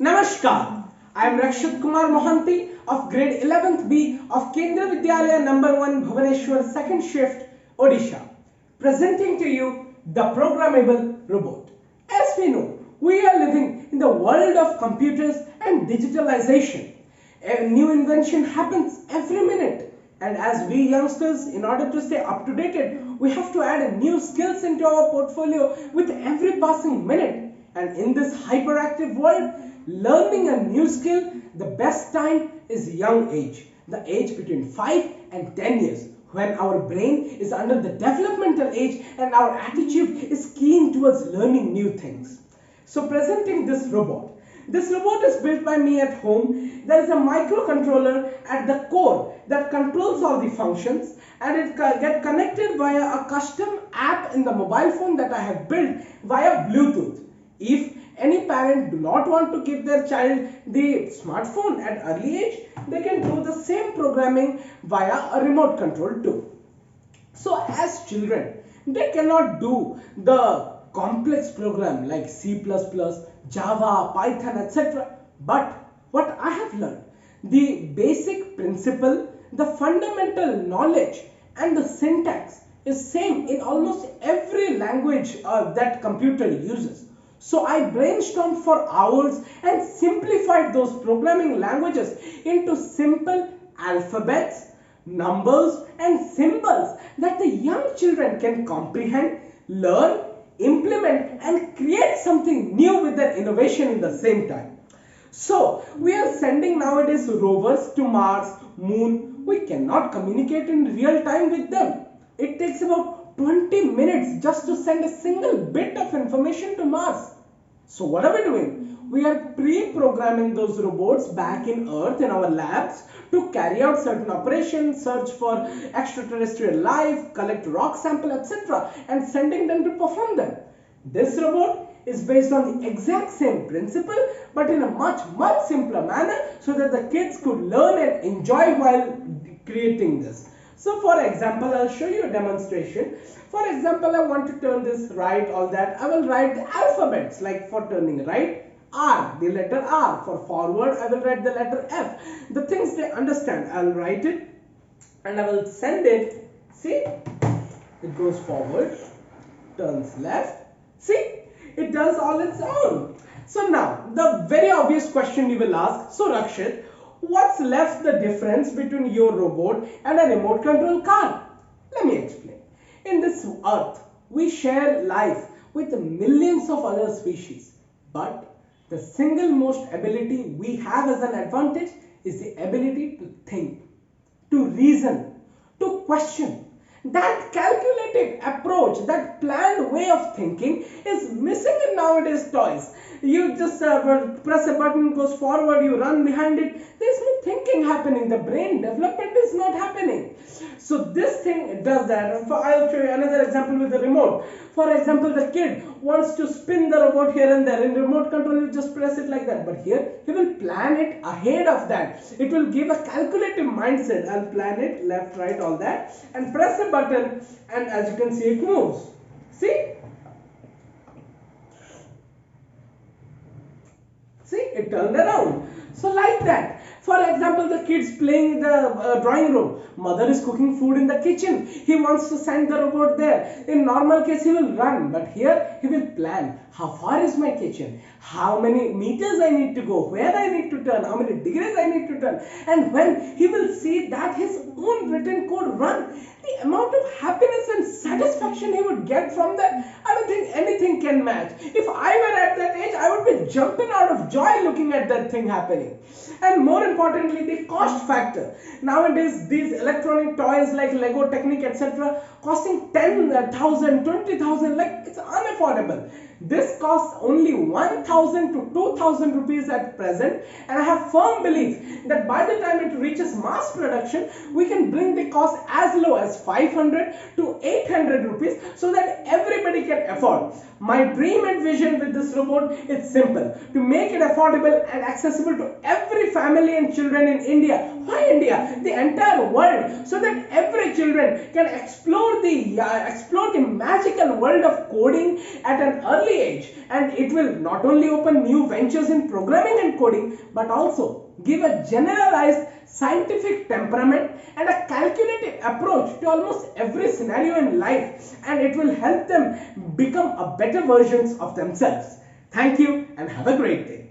Namaskar. I am Rakshit Kumar Mohanty of grade 11th B of Kendra Vidyalaya number 1 Bhubaneswar second shift Odisha, presenting to you the programmable robot. As we know, we are living in the world of computers and digitalization. A new invention happens every minute, and as we youngsters, in order to stay up to date, we have to add new skills into our portfolio with every passing minute. And in this hyperactive world, learning a new skill, the best time is young age, the age between 5 and 10 years, when our brain is under the developmental age and our attitude is keen towards learning new things. So presenting this robot. This robot is built by me at home. There is a microcontroller at the core that controls all the functions, and it gets connected via a custom app in the mobile phone that I have built via Bluetooth. If any parent do not want to give their child the smartphone at early age, they can do the same programming via a remote control too. So as children, they cannot do the complex program like C++, Java, Python, etc. But what I have learned, the basic principle, the fundamental knowledge and the syntax is same in almost every language that computer uses. So I brainstormed for hours and simplified those programming languages into simple alphabets, numbers and symbols that the young children can comprehend, learn, implement and create something new with their innovation in the same time. So we are sending nowadays rovers to Mars, Moon. We cannot communicate in real time with them. It takes about 20 minutes just to send a single bit of information to Mars. So what are we doing? We are pre-programming those robots back in Earth in our labs to carry out certain operations, search for extraterrestrial life, collect rock sample, etc. and sending them to perform them. This robot is based on the exact same principle but in a much simpler manner so that the kids could learn and enjoy while creating this. So for example, I'll show you a demonstration. For example, I want to turn this right, all that. I will write the alphabets, like for turning right, R, the letter R. For forward, I will write the letter F. The things they understand, I'll write it and I will send it. See, it goes forward, turns left. See, it does all its own. So now, the very obvious question you will ask, so Rakshit, what's left the difference between your robot and a remote control car? Let me explain. In this earth, we share life with millions of other species. But the single most ability we have as an advantage is the ability to think, to reason, to question. That calculated approach, that planned way of thinking is missing in nowadays toys. You just press a button, goes forward, you run behind it. There is no thinking happening. The brain development is not happening. So this thing does that. And I'll show you another example with the remote. For example, the kid wants to spin the robot here and there. In remote control, you just press it like that. But here, he will plan it ahead of that. It will give a calculative mindset. I'll plan it left, right, all that. And press a button. And as you can see, it moves. See? See, it turned around. So like that. For example, the kids playing in the drawing room. Mother is cooking food in the kitchen. He wants to send the robot there. In normal case, he will run. But here, he will plan. How far is my kitchen? How many meters I need to go? Where I need to turn? How many degrees I need to turn? And when he will see that his own written code run, the amount of happiness and satisfaction he would get from that, I don't think anything can match. If I were at that age, I would be jumping out of joy looking at that thing happening. And more importantly, the cost factor. Nowadays, these electronic toys like Lego Technic, etc., costing 10,000, 20,000, like it's unaffordable. This costs only 1,000 to 2,000 rupees at present, and I have firm belief that by the time it reaches mass production, we can bring the cost as low as 500 to 800 rupees so that everybody can afford. My dream and vision with this robot is simple: to make it affordable and accessible to every family and children in India. Why India? The entire world, so that every children can explore explore the magical world of coding at an early age, and it will not only open new ventures in programming and coding but also give a generalized scientific temperament and a calculative approach to almost every scenario in life, and it will help them become a better versions of themselves. Thank you and have a great day.